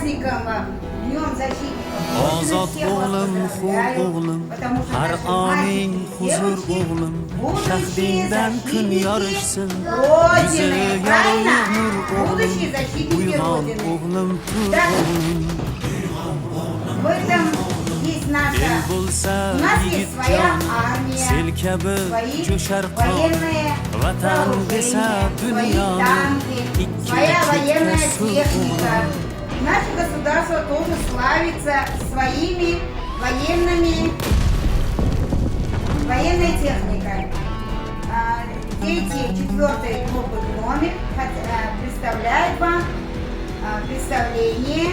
праздником, Днем защитников. Ozod o'g'lim, xur o'g'lim, har oning huzur o'g'lim, shahdingdan kun yorishsin, yuzi yorug' nur o'g'lim, uyg'on o'g'lim, tur o'g'lim. В этом есть наша, у нас есть своя армия, свои военные сооружения, свои танки, своя военная техника. Наше государство тоже славится своими военной техникой. Дети 4-й группы «Гномик» представляют вам представление.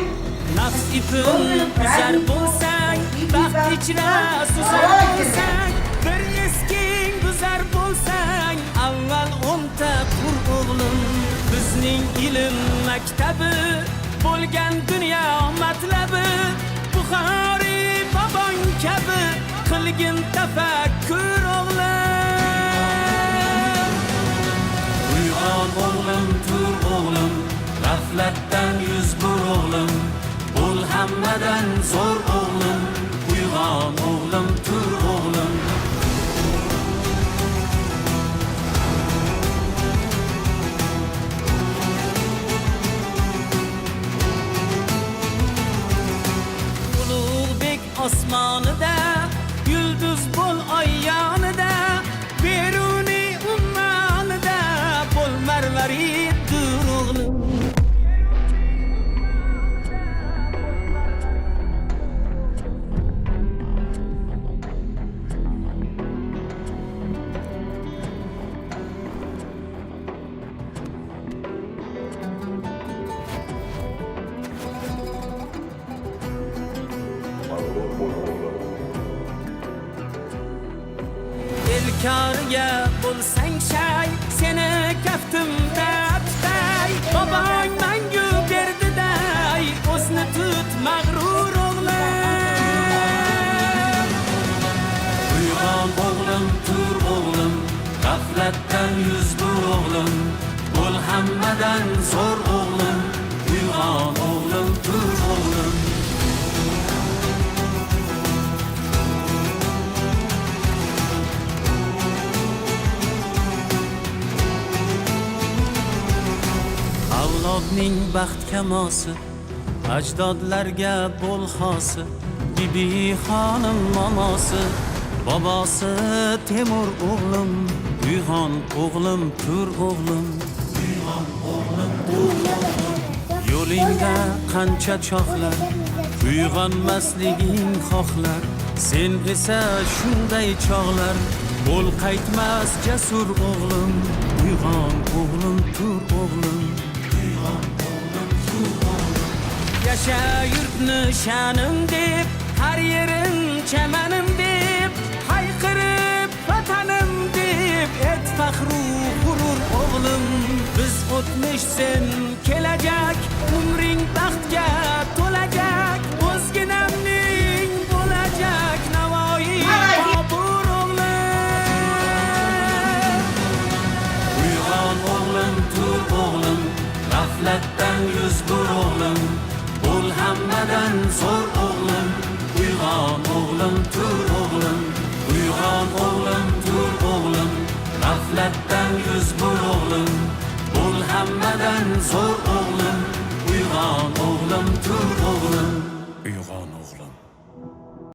Nafs ipim güzel bo'lsang, baxt ichra suzar bo'lsang, bir esking güzel bo'lsang, avval 10ta qur o'g'lim. Bizning ilm maktabi bo'lgan dunyo matlabi, Buxoriy bobong kabi qilgin tafakkur o'g'lim. Uyg'on o'g'lim, tur o'g'lim, g'aflatdan yuz bur o'g'lim. Bo'l hammadan zo'r o'g'lim, uyg'on o'g'lim, tur o'g'lim. Ulug'bek osmonida, yulduz bo'l oy yonida, beruniy ummonida bo'l marvarid tur o'g'lim. Elkoriga bo'lsang shay, seni kaftimda tutay. Bobong mangu berdiday, o'zni tut mag'rur o'g'lim. Uyg'on o'g'lim, tur o'g'lim, g'aflatdan yuz bur o'g'lim. Bo'l hammadan zo'r o'g'lim, uyg'on o'g'lim, tur o'g'lim. Avlodning baxt kamosi, ajdodlarga bo'l xosi, Bibi xonim momosi, bobosi Temur o'g'lim, uyg'on o'g'lim, tur o'g'lim. Yo'lingda qancha choqlar, uyg'onmasliging xohlar, sen esa shunday chog'lar, bo'l qaytmas jasur o'g'lim, uyg'on o'g'lim, tur o'g'lim. Yaşa yurtni sha'nim deb, har yerim chamanim deb, hayqirib vatanim deb, et faxru g'urur o'g'lim. Biz o'tmish, sen kelajak, umring baxtga to'lajak, o'zginamning bo'lajak Navoiy Bobur o'g'lim. Uyg'on o'g'lim, tur o'g'lim, g'aflatdan yuz bur o'g'lim. Bo'l hammadan zo'r o'g'lim, uyg'on o'g'lim, tur o'g'lim. Uyg'on o'g'lim, tur o'g'lim, g'aflatdan yuz bur o'g'lim. Bo'l hammadan zo'r o'g'lim, uyg'on o'g'lim, tur o'g'lim. Uyg'on